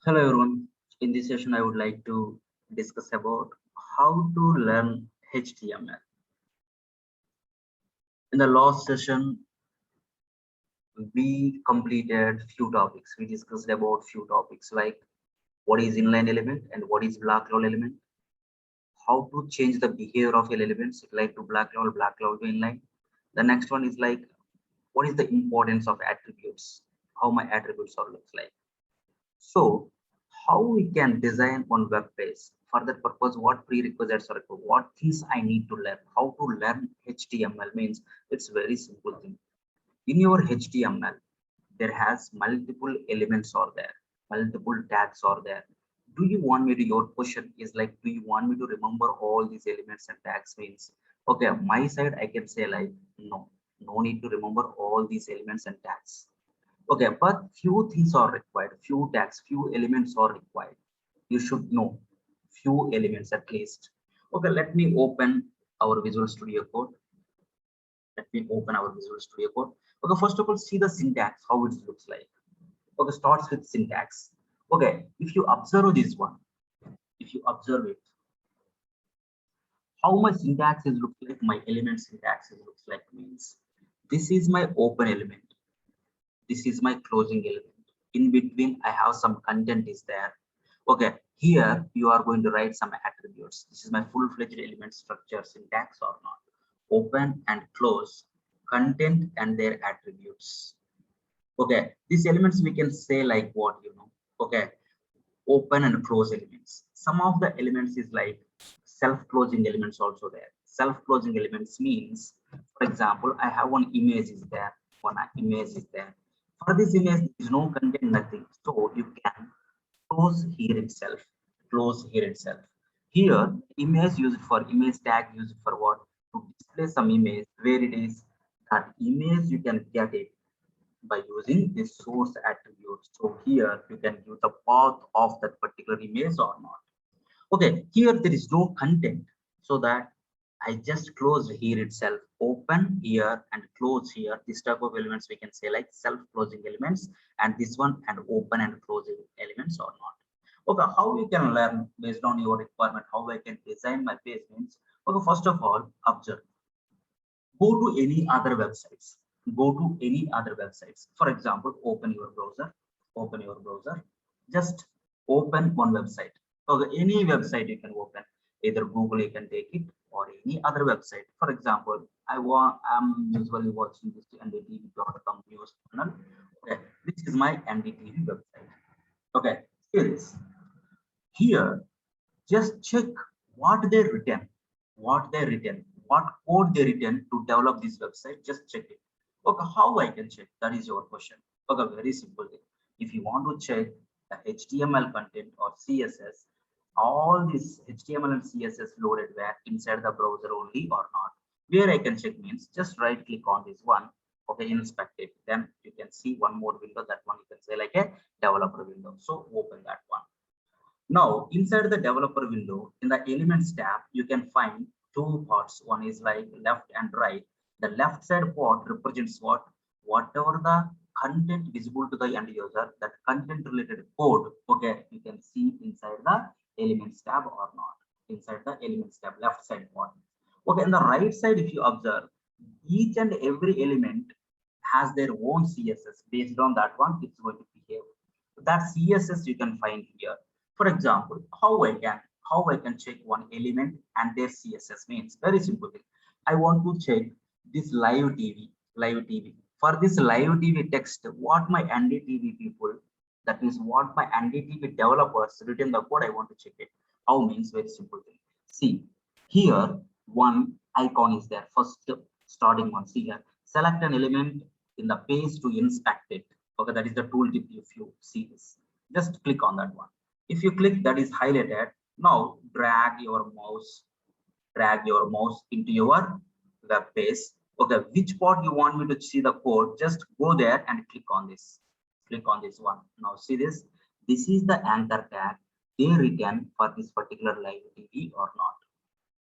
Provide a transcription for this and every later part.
Hello everyone. In this session, I would like to discuss about how to learn HTML. In the last session, we completed few topics. We discussed about few topics like what is inline element and what is black hole element, how to change the behavior of elements like to black hole to inline. The next one is like what is the importance of attributes, how my attributes are looks like. So, how we can design on web page? For that purpose, what prerequisites are required? What things I need to learn? How to learn HTML means it's very simple thing. In your HTML, there has multiple elements are there, multiple tags are there. Do you want me to, your question is like, do you want me to remember all these elements and tags means? Okay, my side, I can say like, no need to remember all these elements and tags. Okay, but few things are required, few tags, few elements are required. You should know few elements at least. Okay, let me open our Visual Studio Code. Let me open our Visual Studio Code. Okay, first of all, see the syntax, how it looks like. Okay, starts with syntax. Okay, if you observe this one, if you observe it, how my syntax is looks like, my element syntax is looks like means this is my open element. This is my closing element. In between, I have some content is there. Okay, here you are going to write some attributes. This is my full-fledged element structure syntax or not. Open and close, content and their attributes. Okay, these elements we can say like what, okay, open and close elements. Some of the elements is like self-closing elements also there. Self-closing elements means, for example, I have one image is there, one image is there. For this image, there is no content, nothing. So you can close here itself, close here itself. Here, image used for image tag used for what? To display some image where it is that image you can get it by using this source attribute. So here you can give the path of that particular image or not. Okay, here there is no content, so that I just closed here itself, open here and close here. This type of elements we can say like self-closing elements, and this one and open and closing elements or not. Okay, how you can learn based on your requirement, how I can design my page means. Okay, first of all, observe. Go to any other websites. Go to any other websites. For example, open your browser. Open your browser. Just open one website. Okay, any website you can open. Either Google you can take it or any other website. For example, I'm usually watching this ndtv.com news channel. Okay, this is my ndtv website. Okay, here is here. Just check what they written, what code they written to develop this website. Just check it. Okay, how I can check? That is your question. Okay, very simple thing. If you want to check the HTML content or CSS, all this HTML and CSS loaded where inside the browser only or not. Where I can check means just right click on this one. Okay, inspect it. Then you can see one more window. That one you can say like a developer window. So open that one. Now, inside the developer window, in the elements tab, you can find two parts. One is like left and right. The left side part represents what? Whatever the content visible to the end user, that content related code, okay, you can see inside the elements tab or not. Inside the elements tab, left side part. Okay, on the right side, if you observe, each and every element has their own CSS. Based on that one, it's going to behave. That CSS you can find here. For example, how I can check one element and their CSS means very simple thing. I want to check this live TV. For this live TV text, what my NDTV people, that is what my NDTV developers written the code, I want to check it. How means very simple thing. See here, one icon is there. First starting one. See here, select an element in the page to inspect it. Okay, that is the tooltip. If you see this, just click on that one. If you click, that is highlighted. Now drag your mouse into your web page. Okay, which part you want me to see the code, just go there and click on this. Click on this one. Now see this. This is the anchor tag they written for this particular live TV or not.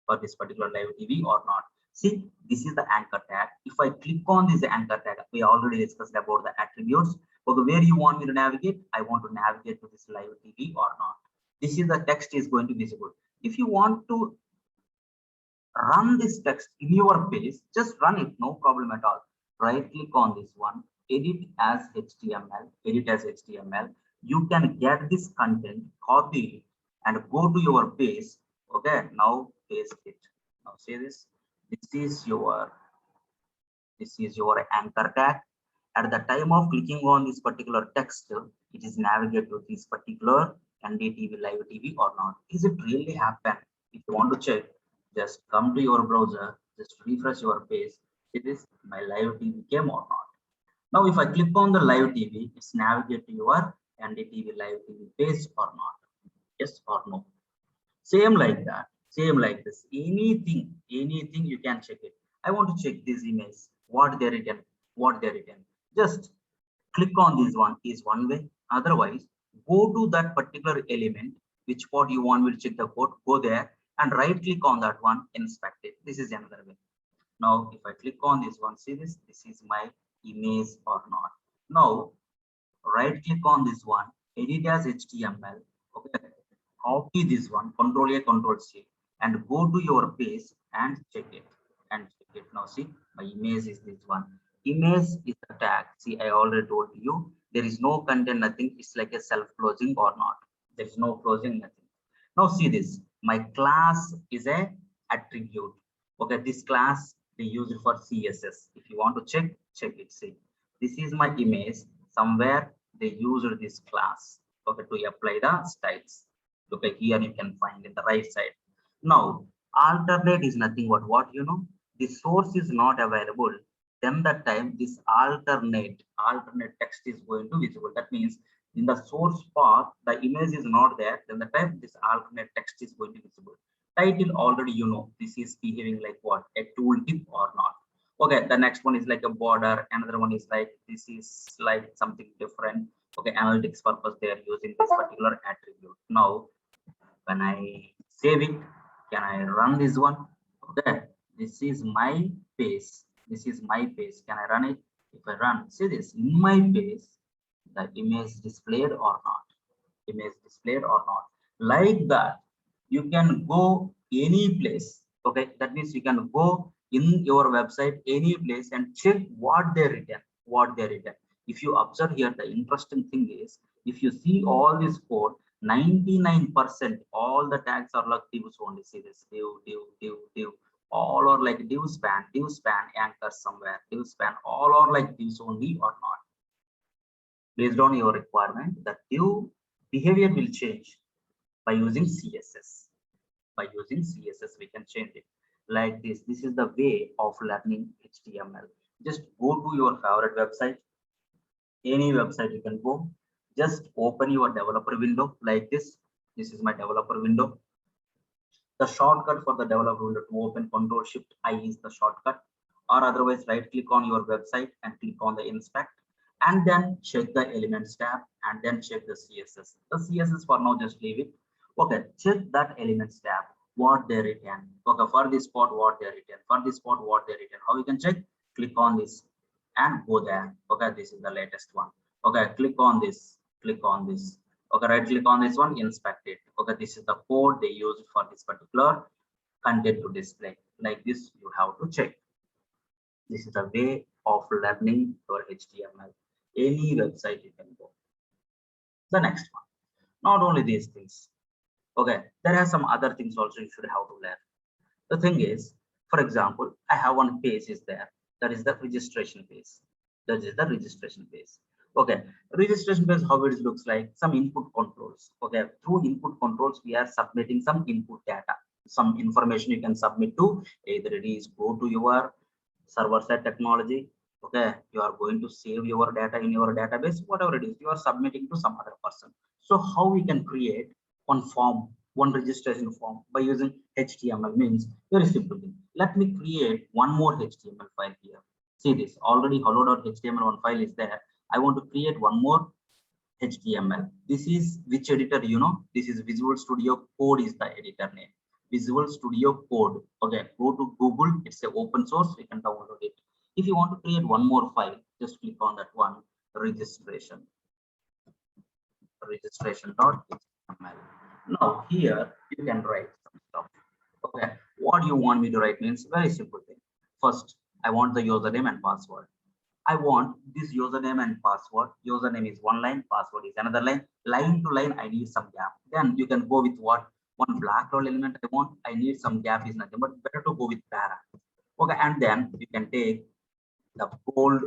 For this particular live TV or not. See, this is the anchor tag. If I click on this anchor tag, we already discussed about the attributes. Okay, where you want me to navigate? I want to navigate to this live TV or not. This is the text is going to be visible. If you want to run this text in your page, just run it, no problem at all. Right click on this one, edit as HTML, edit as HTML. You can get this content, copy it, and go to your page. Okay, now paste it. Now see this. This is your anchor tag. At the time of clicking on this particular text, it is navigated to this particular NDTV live TV or not. Is it really happen? If you want to check, just come to your browser, just refresh your page. See this, my live TV came or not. Now, if I click on the live TV, it's navigate to your NDTV live TV page or not. Yes or no. Same like that, same like this, anything you can check it. I want to check this image, what they written, just click on this one is one way. Otherwise, go to that particular element, which part you want me to check the code, go there and right click on that one, inspect it. This is another way. Now if I click on this one, see this is my image or not. Now right click on this one, edit as HTML. Okay, copy this one, control A, control C, and go to your page and check it. Now see, my image is this one. Image is the tag. See, I already told you there is no content, nothing. It's like a self-closing or not. There is no closing, nothing. Now see this, my class is a attribute. Okay, this class they use it for CSS. If you want to check it. See, this is my image. Somewhere they used this class, okay, to apply the styles. Okay, here you can find in the right side. Now alternate is nothing but what, the source is not available, then that time this alternate text is going to visible. That means in the source path the image is not there, then the time this alternate text is going to be visible. Title already, this is behaving like what, a tooltip or not. Okay, the next one is like a border, another one is like this is like something different. Okay, analytics purpose they are using this particular attribute. Now when I save it, can I run this one? Okay, this is my page, this is my page. Can I run it? If I run, see this, in my page the image displayed or not, image displayed or not. Like that you can go any place. Okay, that means you can go in your website any place and check what they written. If you observe here, the interesting thing is, if you see all this code, 99% all the tags are like divs only. See this, div, all are like div span anchor somewhere, div span, all are like divs only or not. Based on your requirement, the div behavior will change by using CSS. By using CSS, we can change it like this. This is the way of learning HTML. Just go to your favorite website, any website you can go. Just open your developer window like this. This is my developer window. The shortcut for the developer window to open, Control Shift I is the shortcut, or otherwise right click on your website and click on the inspect, and then check the elements tab and then check the CSS. The CSS for now just leave it. Okay, check that elements tab, what they written. Okay, for this part what they written, for this part what they written. How you can check? Click on this and go there. Okay, this is the latest one. Okay, click on this, click on this. Okay, right click on this one, inspect it. Okay, this is the code they use for this particular content to display. Like this, you have to check. This is the way of learning your HTML. Any website you can go. The next one, not only these things. Okay, there are some other things also you should have to learn. The thing is, for example, I have one page is there. That is the registration page. That is the registration page. Okay, registration page, how it looks like, some input controls. Okay, through input controls, we are submitting some input data, some information you can submit to, either it is go to your server side technology. Okay, you are going to save your data in your database, whatever it is, you are submitting to some other person. So how we can create one form, one registration form by using HTML means very simple thing. Let me create one more HTML file here. See this, already hello.html one file is there. I want to create one more HTML. This is which editor, this is Visual Studio Code is the editor name. Visual Studio Code. Okay, go to Google, it's a open source, you can download it. If you want to create one more file, just click on that one registration registration.html. Now here you can write some stuff. Okay, what you want me to write means very simple thing. First, I want the username and password. I want this username and password. Username is one line, password is another line. Line to line, I need some gap. Then you can go with what? One black roll element I want. I need some gap is nothing, but better to go with para. Okay, and then you can take the bold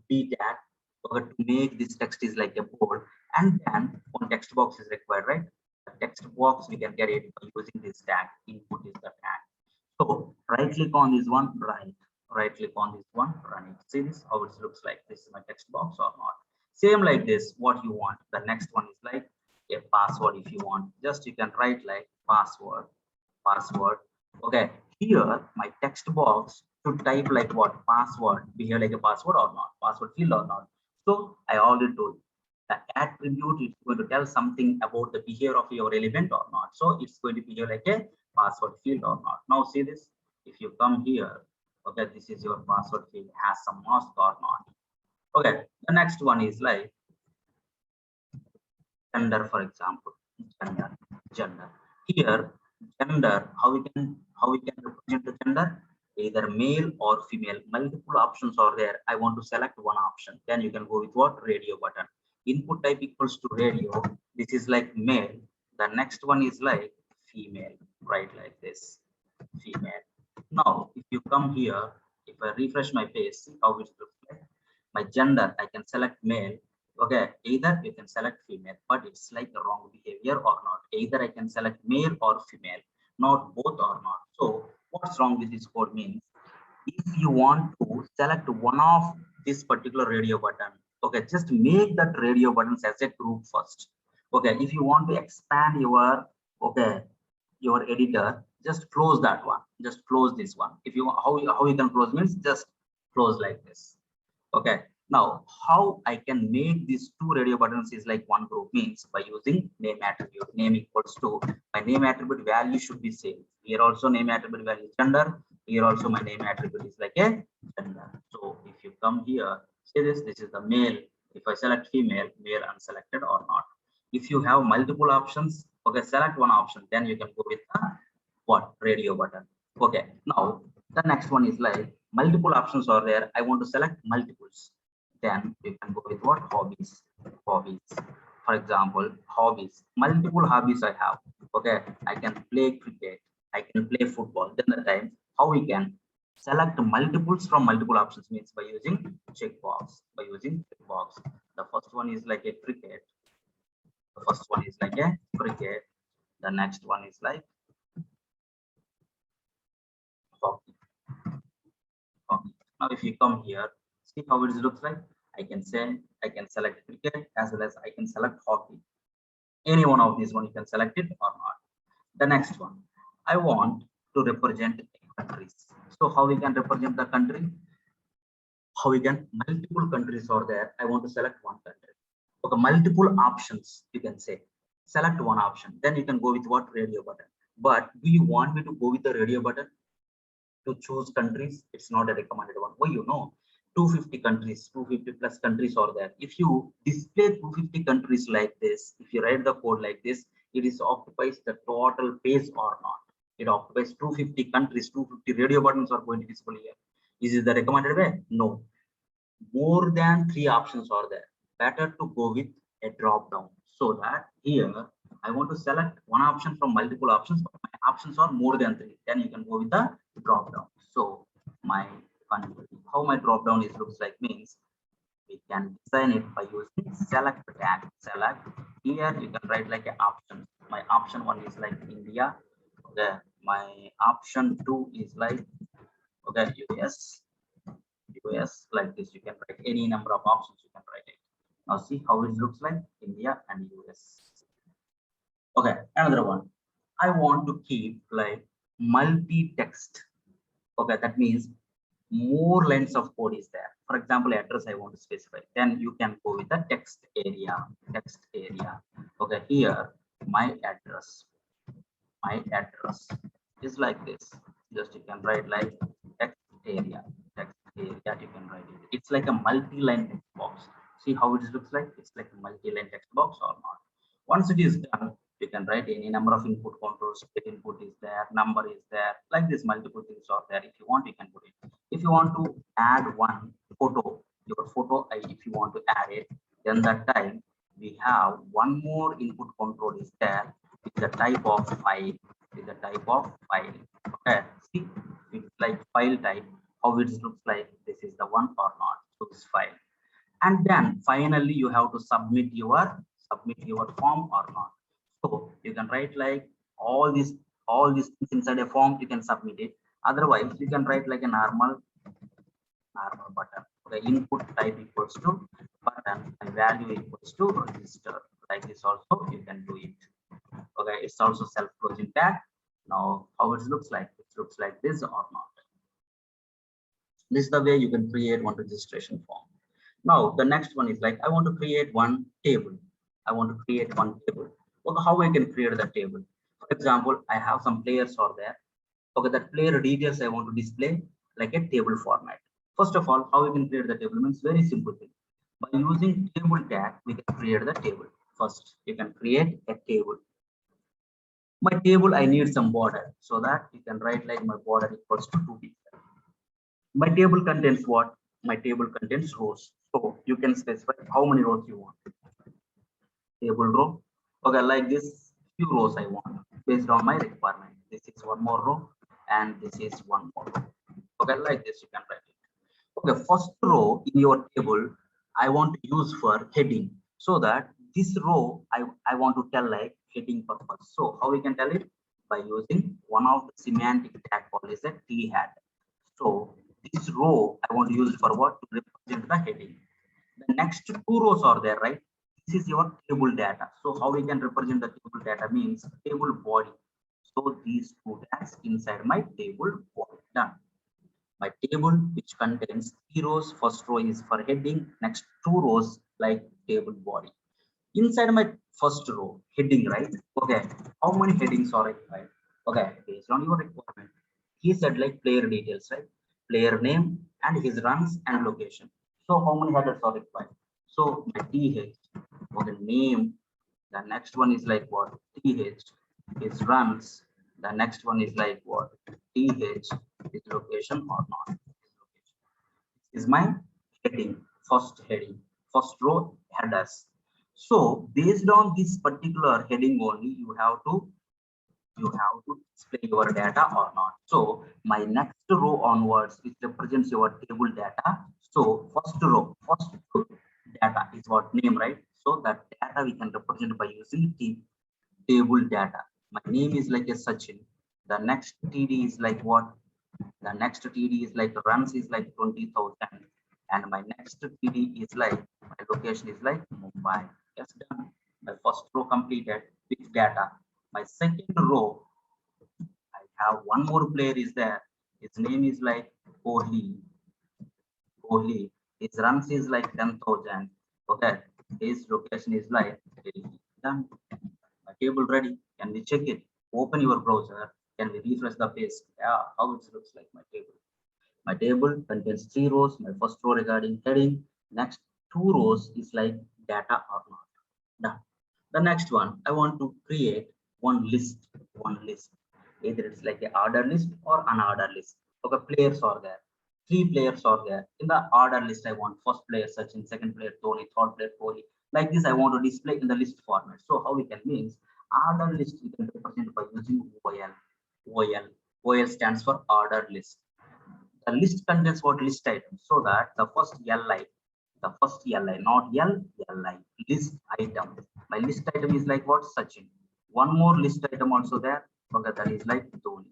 B tag, okay, to make this text is like a bold, and then one text box is required, right? The text box we can get it by using this tag. Input is the tag. So right click on this one, right click on this one, run it. See this how it looks like. This is my text box or not. Same like this, what you want. The next one is like a password. If you want, just you can write like password. Okay, here my text box should type like what? Password, behave like a password or not, password field or not. So I already told the attribute is going to tell something about the behavior of your element or not. So it's going to behave like a password field or not. Now see this, if you come here, okay, this is your password field, has some mask or not. Okay, the next one is like gender, for example. Gender here, gender, how we can represent the gender, either male or female. Multiple options are there. I want to select one option, then you can go with what? Radio button. Input type equals to radio. This is like male. The next one is like female, right? Like this, female. Now if you come here, if I refresh my page, see how it looks like. My gender, I can select male. Okay, either you can select female, but it's like a wrong behavior or not. Either I can select male or female, not both or not. So what's wrong with this code means, if you want to select one of this particular radio button, okay, just make that radio buttons as a group first. Okay, if you want to expand your, okay, your editor, just close that one, just close this one. If you, how you can close means just close like this. Okay, now how I can make these two radio buttons is like one group means by using name attribute. Name equals to my name attribute value should be same. Here also name attribute value is gender. Here also my name attribute is like a gender. So if you come here, say this is the male. If I select female, male unselected or not. If you have multiple options, okay, select one option, then you can go with the what? Radio button. Okay, now the next one is like multiple options are there. I want to select multiples. Then you can go with what? Hobbies. For example, hobbies. Multiple hobbies I have. Okay, I can play cricket. I can play football. Then the time how we can select multiples from multiple options means by using checkbox. The first one is like a cricket. The first one is like a cricket. The next one is like hockey. Now if you come here, see how it looks like. I can select cricket as well as I can select hockey. Any one of these one you can select it or not. The next one, I want to represent countries. So how we can represent the country? How we can, multiple countries are there. I want to select one country. Okay, multiple options you can say. Select one option. Then you can go with what? Radio button. But do you want me to go with the radio button to choose countries? It's not a recommended one. Well, 250 countries, 250 plus countries are there. If you display 250 countries like this, if you write the code like this, it is occupies the total page or not. It occupies 250 countries, 250 radio buttons are going to be visible here. Is it the recommended way? No. More than 3 options are there. Better to go with a drop down, so that here I want to select one option from multiple options, but my options are more than 3. Then you can go with the drop down. So my country, how my drop down is looks like means, we can design it by using select tag. Select, here you can write like an option. My option 1 is like India. Okay, my option 2 is like, okay, US, like this. You can write any number of options, you can write it. Now see how it looks like, India and US. Okay, another one, I want to keep like multi-text. Okay, that means more lines of code is there. For example, address I want to specify, then you can go with the text area. Okay, here my address is like this. Just you can write like text area. Okay, that you can write it. It's like a multi-line text box. See how it looks like? It's like a multi-line text box or not. Once it is done, you can write any number of input controls. State input is there, number is there, like this. Multiple things are there. If you want, you can put it. If you want to add one photo, your photo, if you want to add it, then that time we have one more input control is there with the type of file. With the type of file. Okay, see, it's like file type. How it looks like, this is the one or not. So this file, and then finally you have to submit your form or not. So you can write like all these things inside a form, you can submit it. Otherwise you can write like a normal button. Okay, input type equals to button and value equals to register. Like this also you can do it. Okay, it's also self-closing tag. Now how it looks like, it looks like this or not. This is the way you can create one registration form. Now the next one is like, I want to create one table. I want to create one table. Okay, how I can create the table? For example, I have some players are there. Okay, that player details I want to display like a table format. First of all, how we can create the table means very simple thing. By using table tag, we can create the table. First, you can create a table. My table, I need some border, so that you can write like my border equals to 2 pixels. My table contains what? My table contains rows. So you can specify how many rows you want. Table row. Okay, like this, few rows I want based on my requirement. This is one more row and this is one more row. Okay, like this you can write it. Okay, first row in your table, I want to use for heading, so that this row I want to tell like heading purpose. So how we can tell it? By using one of the semantic tag called as a t hat. So this row I want to use for what? To represent the heading. The next two rows are there, right? This is your table data. So how we can represent the table data means table body. So these two tags inside my table body. Done. My table which contains 3 rows. First row is for heading. Next 2 rows like table body. Inside my first row, heading, right? Okay. How many headings are required? Okay, based on your requirement. He said like player details, right? Player name and his runs and location. So how many headers are required? So my TH for the name. The next one is like what? TH is runs. The next one is like what? TH is location or not. Is my heading, first row headers. So based on this particular heading only, you have to display your data or not. So my next row onwards, it represents your table data. So first row data is what name, right? So that data we can represent by using table data. My name is like a Sachin. The next TD is like what? The next TD is like runs is like 20,000, and my next TD is like my location is like Mumbai. Yes, done. My first row completed with data. My second row, I have one more player is there. His name is like Kohli. Kohli. His runs is like 10,000. Okay. His location is like Delhi. Done. My table ready. Can we check it? Open your browser. Can we refresh the page? Yeah, how it looks like my table. My table contains 3 rows. My first row regarding heading. Next 2 rows is like data or not. Done. The next one, I want to create one list. One list. Either it's like a order list or unordered list. Okay, players are there. 3 players are there. In the order list, I want first player Sachin, second player Tony, third player Kohli. Like this, I want to display in the list format. So how we can means order list you can represent by using OL. OL. OL stands for ordered list. The list contains what list items, so that the first LI, not LI, list item. My list item is like what? Sachin. One more list item also there. Okay, that is like Dhoni.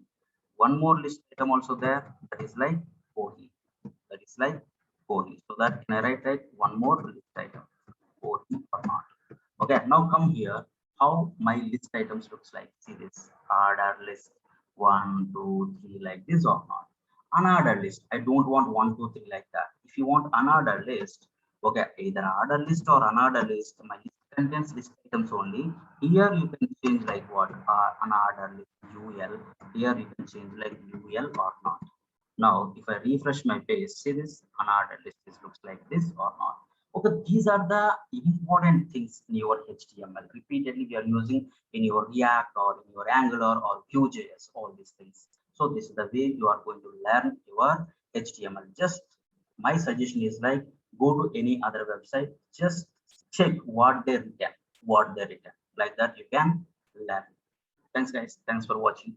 One more list item also there. That is like Kohli. That is like Kohli. So that can I write like one more list item? Kohli or not? Okay, now come here. How my list items looks like? See this order list 1, 2, 3 like this or not? Unordered list. I don't want 1, 2, 3 like that. If you want unordered list, okay, either order list or unordered list. My list contains list items only. Here you can change like what? Unordered list UL. Here you can change like UL or not. Now, if I refresh my page, see this unordered list is looks like this or not. Okay, these are the important things in your HTML. Repeatedly, we are using in your React or in your Angular or Vue.js, all these things. So this is the way you are going to learn your HTML. Just my suggestion is like go to any other website, just check what they written, what they written. Like that, you can learn. Thanks, guys. Thanks for watching.